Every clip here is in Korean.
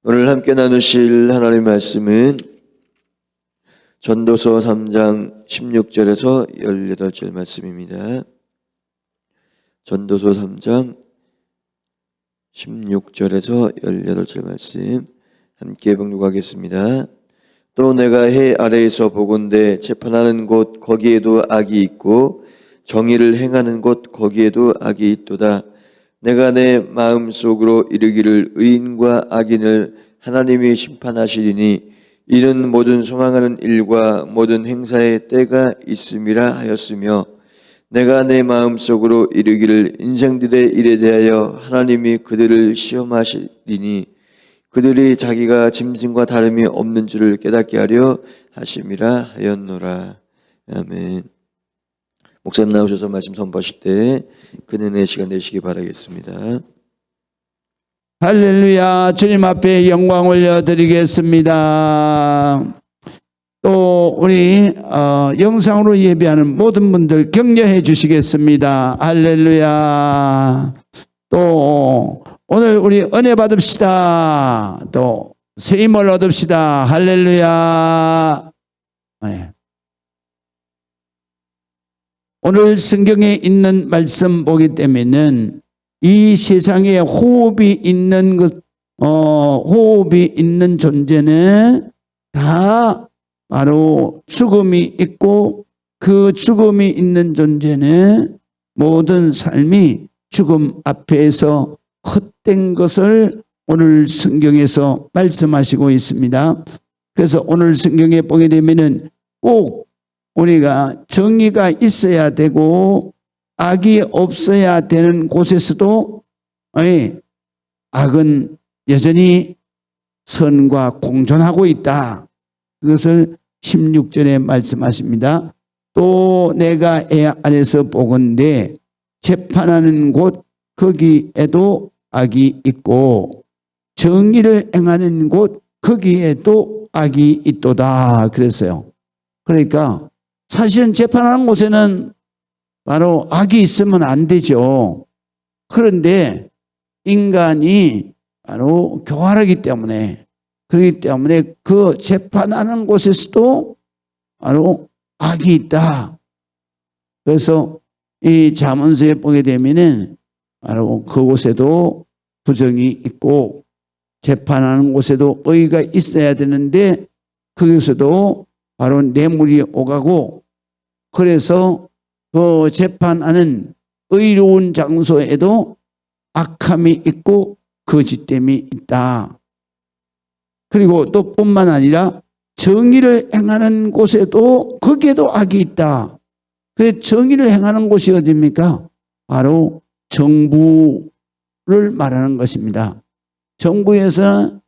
오늘 함께 나누실 하나님의 말씀은 전도서 3장 16절에서 18절 말씀입니다. 전도서 3장 16절에서 18절 말씀 함께 봉독하겠습니다. 또 내가 해 아래에서 보건대 재판하는 곳 거기에도 악이 있고 정의를 행하는 곳 거기에도 악이 있도다. 내가 내 마음속으로 이르기를 의인과 악인을 하나님이 심판하시리니 이는 모든 소망하는 일과 모든 행사의 때가 있음이라 하였으며, 내가 내 마음속으로 이르기를 인생들의 일에 대하여 하나님이 그들을 시험하시리니 그들이 자기가 짐승과 다름이 없는 줄을 깨닫게 하려 하심이라 하였노라. 아멘. 목사님 나오셔서 말씀 선포하실 때 그 은혜의 시간 되시기 바라겠습니다. 할렐루야. 주님 앞에 영광 올려드리겠습니다. 또 우리 영상으로 예배하는 모든 분들 격려해 주시겠습니다. 할렐루야. 또 오늘 우리 은혜 받읍시다. 또 새 힘을 얻읍시다. 할렐루야. 네. 오늘 성경에 있는 말씀 보기 때문에는 이 세상에 호흡이 있는 존재는 다 바로 죽음이 있고, 그 죽음이 있는 존재는 모든 삶이 죽음 앞에서 헛된 것을 오늘 성경에서 말씀하시고 있습니다. 그래서 오늘 성경에 보게 되면은 꼭 우리가 정의가 있어야 되고 악이 없어야 되는 곳에서도 악은 여전히 선과 공존하고 있다. 그것을 16절에 말씀하십니다. 또 내가 애 안에서 보건대 재판하는 곳 거기에도 악이 있고 정의를 행하는 곳 거기에도 악이 있도다 그랬어요. 그러니까 사실은 재판하는 곳에는 바로 악이 있으면 안 되죠. 그런데 인간이 바로 교활하기 때문에, 그렇기 때문에 그 재판하는 곳에서도 바로 악이 있다. 그래서 이 잠언서에 보게 되면은 바로 그곳에도 부정이 있고 재판하는 곳에도 의가 있어야 되는데 거기서도 바로 뇌물이 오가고, 그래서 그 재판하는 의로운 장소에도 악함이 있고 거짓됨이 있다. 그리고 또 뿐만 아니라 정의를 행하는 곳에도 거기에도 악이 있다. 그 정의를 행하는 곳이 어디입니까? 바로 정부를 말하는 것입니다. 정부에서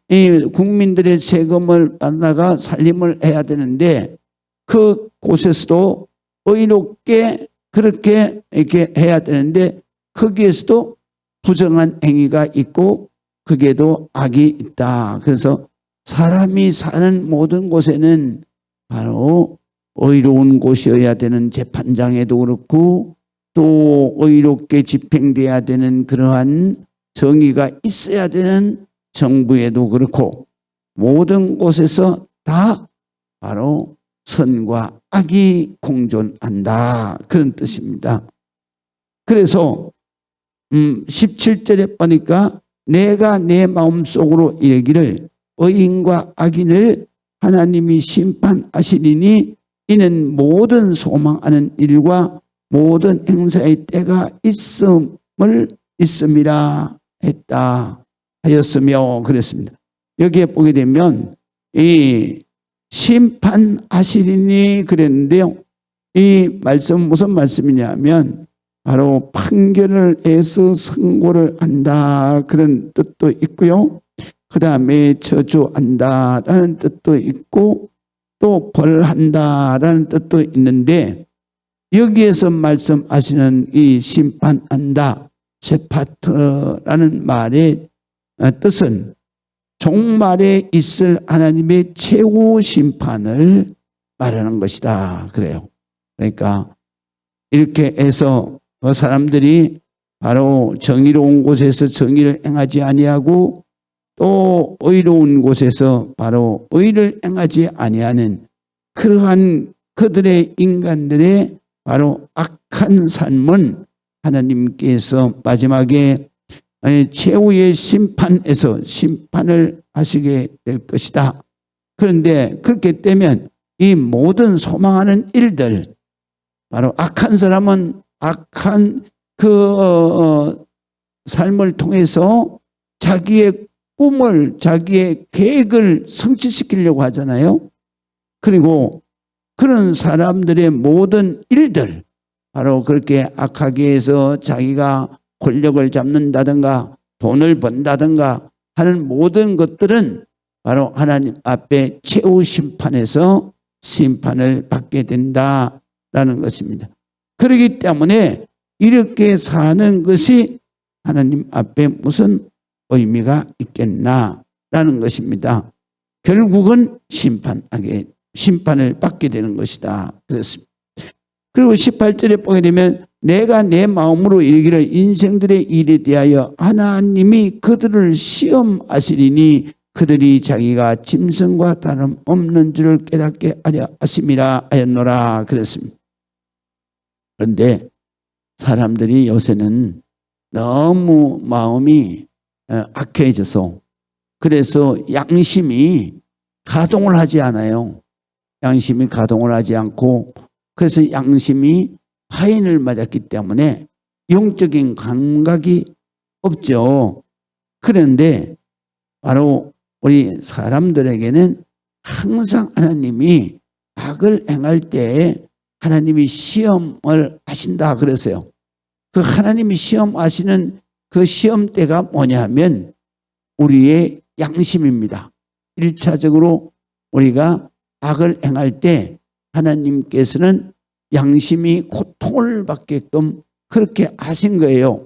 이 국민들의 세금을 받다가 살림을 해야 되는데 그 곳에서도 의롭게 그렇게 이렇게 해야 되는데 거기에서도 부정한 행위가 있고 거기에도 악이 있다. 그래서 사람이 사는 모든 곳에는 바로 의로운 곳이어야 되는 재판장에도 그렇고 또 의롭게 집행돼야 되는 그러한 정의가 있어야 되는 정부에도 그렇고 모든 곳에서 다 바로 선과 악이 공존한다. 그런 뜻입니다. 그래서 17절에 보니까 내가 내 마음속으로 이르기를 의인과 악인을 하나님이 심판하시리니 이는 모든 소망하는 일과 모든 행사의 때가 있음이라 했다 하였으며 그랬습니다. 여기에 보게 되면 이 심판하시리니 그랬는데요. 이 말씀은 무슨 말씀이냐면 바로 판결을 해서 선고를 한다 그런 뜻도 있고요. 그 다음에 저주한다라는 뜻도 있고 또 벌한다라는 뜻도 있는데, 여기에서 말씀하시는 이 심판한다, 세파트라는 말의 뜻은 종말에 있을 하나님의 최후 심판을 말하는 것이다 그래요. 그러니까 이렇게 해서 사람들이 바로 정의로운 곳에서 정의를 행하지 아니하고 또 의로운 곳에서 바로 의를 행하지 아니하는 그러한 그들의 인간들의 바로 악한 삶은 하나님께서 마지막에 최후의 심판에서 심판을 하시게 될 것이다. 그런데 그렇게 되면 이 모든 소망하는 일들, 바로 악한 사람은 악한 삶을 통해서 자기의 꿈을, 자기의 계획을 성취시키려고 하잖아요. 그리고 그런 사람들의 모든 일들, 바로 그렇게 악하게 해서 자기가 권력을 잡는다든가 돈을 번다든가 하는 모든 것들은 바로 하나님 앞에 최후 심판에서 심판을 받게 된다라는 것입니다. 그렇기 때문에 이렇게 사는 것이 하나님 앞에 무슨 의미가 있겠나라는 것입니다. 결국은 심판을 받게 되는 것이다. 그렇습니다. 그리고 18절에 보게 되면 내가 내 마음으로 이르기를 인생들의 일에 대하여 하나님이 그들을 시험하시리니 그들이 자기가 짐승과 다름없는 줄을 깨닫게 하려 하심이라 하였노라 그랬습니다. 그런데 사람들이 요새는 너무 마음이 악해져서 그래서 양심이 가동을 하지 않아요. 양심이 가동을 하지 않고 그래서 양심이 화인을 맞았기 때문에 영적인 감각이 없죠. 그런데 바로 우리 사람들에게는 항상 하나님이 악을 행할 때 하나님이 시험을 하신다 그랬어요. 그 하나님이 시험하시는 그 시험대가 뭐냐 하면 우리의 양심입니다. 1차적으로 우리가 악을 행할 때 하나님께서는 양심이 고통을 받게끔 그렇게 하신 거예요.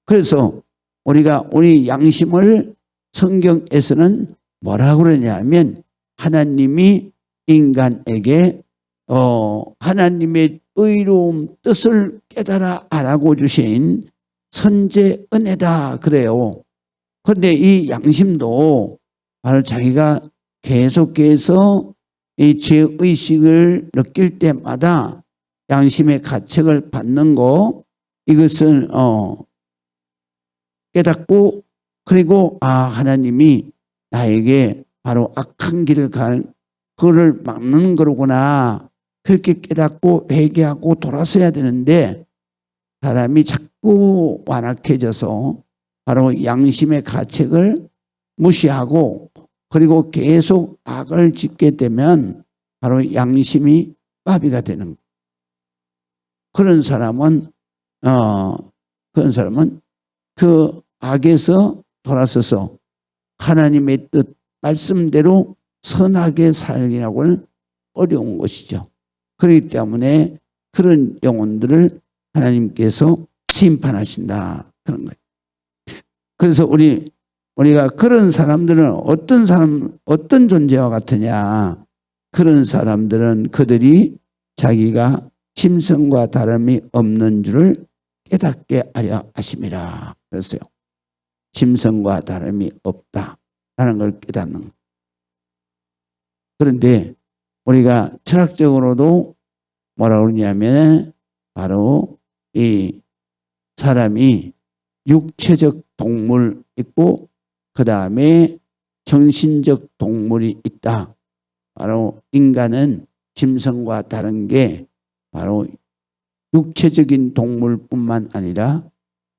그래서 우리가 우리 양심을 성경에서는 뭐라고 그러냐면 하나님이 인간에게 하나님의 의로운 뜻을 깨달아 알아고 주신 선제 은혜다 그래요. 그런데 이 양심도 바로 자기가 계속해서 이 죄의식을 느낄 때마다 양심의 가책을 받는 거 이것은 깨닫고 그리고 하나님이 나에게 바로 악한 길을 그거를 막는 거로구나 그렇게 깨닫고 회개하고 돌아서야 되는데 사람이 자꾸 완악해져서 바로 양심의 가책을 무시하고 그리고 계속 악을 짓게 되면 바로 양심이 마비가 되는 거예요. 그런 사람은 그 악에서 돌아서서 하나님의 뜻 말씀대로 선하게 살기라고는 어려운 것이죠. 그렇기 때문에 그런 영혼들을 하나님께서 심판하신다 그런 거예요. 그래서 우리가 그런 사람들은 어떤 존재와 같으냐? 그런 사람들은 그들이 자기가 짐승과 다름이 없는 줄을 깨닫게 하려 하심이라 그랬어요. 짐승과 다름이 없다라는 걸 깨닫는 거예요. 그런데 우리가 철학적으로도 뭐라고 그러냐면 바로 이 사람이 육체적 동물 있고 그 다음에 정신적 동물이 있다. 바로 인간은 짐승과 다른 게 바로 육체적인 동물뿐만 아니라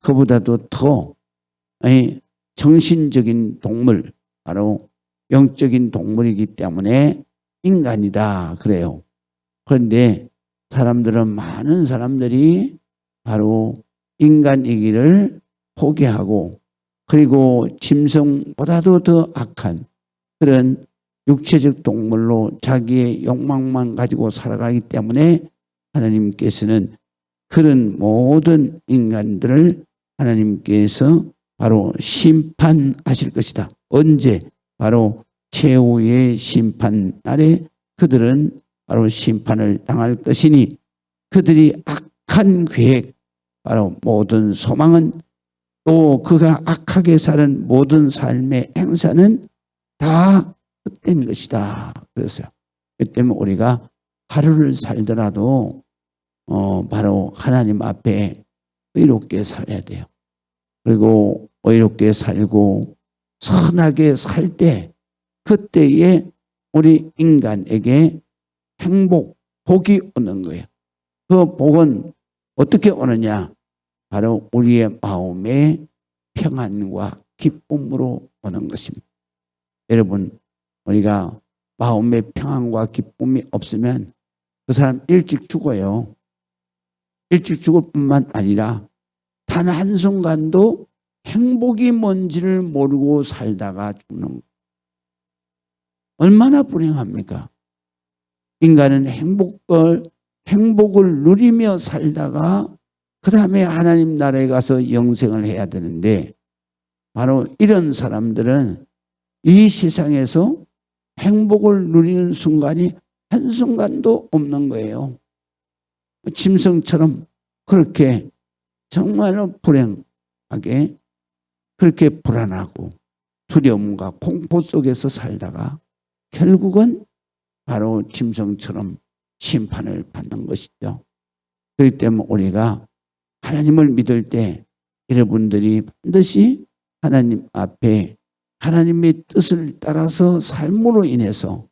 그보다도 더 정신적인 동물, 바로 영적인 동물이기 때문에 인간이다 그래요. 그런데 많은 사람들이 바로 인간이기를 포기하고 그리고 짐승보다도 더 악한 그런 육체적 동물로 자기의 욕망만 가지고 살아가기 때문에 하나님께서는 그런 모든 인간들을 하나님께서 바로 심판하실 것이다. 언제? 바로 최후의 심판 날에 그들은 바로 심판을 당할 것이니 그들이 악한 계획, 바로 모든 소망은 또 그가 악하게 사는 모든 삶의 행사는 다 헛된 것이다. 그랬어요. 그 때문에 우리가 하루를 살더라도 바로 하나님 앞에 의롭게 살아야 돼요. 그리고 의롭게 살고 선하게 살 때 그때에 우리 인간에게 행복, 복이 오는 거예요. 그 복은 어떻게 오느냐? 바로 우리의 마음의 평안과 기쁨으로 오는 것입니다. 여러분, 우리가 마음의 평안과 기쁨이 없으면 그 사람 일찍 죽어요. 일찍 죽을 뿐만 아니라 단 한순간도 행복이 뭔지를 모르고 살다가 죽는 거예요. 얼마나 불행합니까? 인간은 행복을 누리며 살다가 그 다음에 하나님 나라에 가서 영생을 해야 되는데 바로 이런 사람들은 이 세상에서 행복을 누리는 순간이 한순간도 없는 거예요. 짐승처럼 그렇게 정말로 불행하게 그렇게 불안하고 두려움과 공포 속에서 살다가 결국은 바로 짐승처럼 심판을 받는 것이죠. 그렇기 때문에 우리가 하나님을 믿을 때 여러분들이 반드시 하나님 앞에 하나님의 뜻을 따라서 삶으로 인해서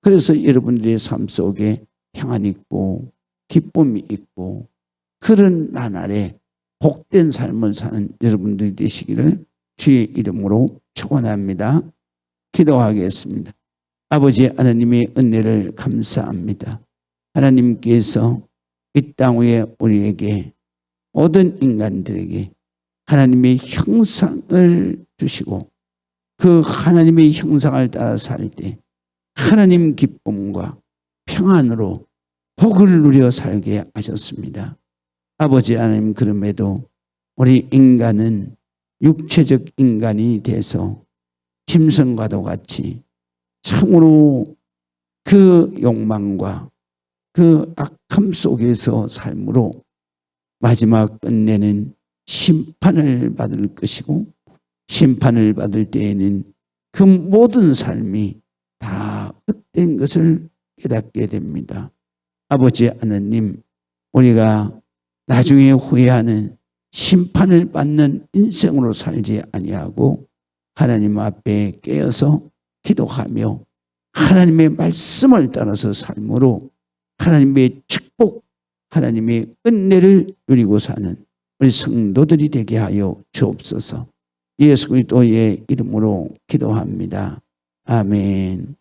그래서 여러분들의 삶 속에 평안이 있고 기쁨이 있고 그런 나날에 복된 삶을 사는 여러분들이 되시기를 주의 이름으로 축원합니다. 기도하겠습니다. 아버지 하나님의 은혜를 감사합니다. 하나님께서 이 땅 위에 우리에게 모든 인간들에게 하나님의 형상을 주시고 그 하나님의 형상을 따라 살 때 하나님 기쁨과 평안으로 복을 누려 살게 하셨습니다. 아버지 하나님, 그럼에도 우리 인간은 육체적 인간이 돼서 짐승과도 같이 참으로 그 욕망과 그 악함 속에서 삶으로 마지막 끝내는 심판을 받을 것이고 심판을 받을 때에는 그 모든 삶이 다 헛된 것을 깨닫게 됩니다. 아버지 하나님, 우리가 나중에 후회하는 심판을 받는 인생으로 살지 아니하고 하나님 앞에 깨어서 기도하며 하나님의 말씀을 따라서 삶으로 하나님의 축복, 하나님의 은혜를 누리고 사는 우리 성도들이 되게 하여 주옵소서. 예수 그리스도의 이름으로 기도합니다. 아멘.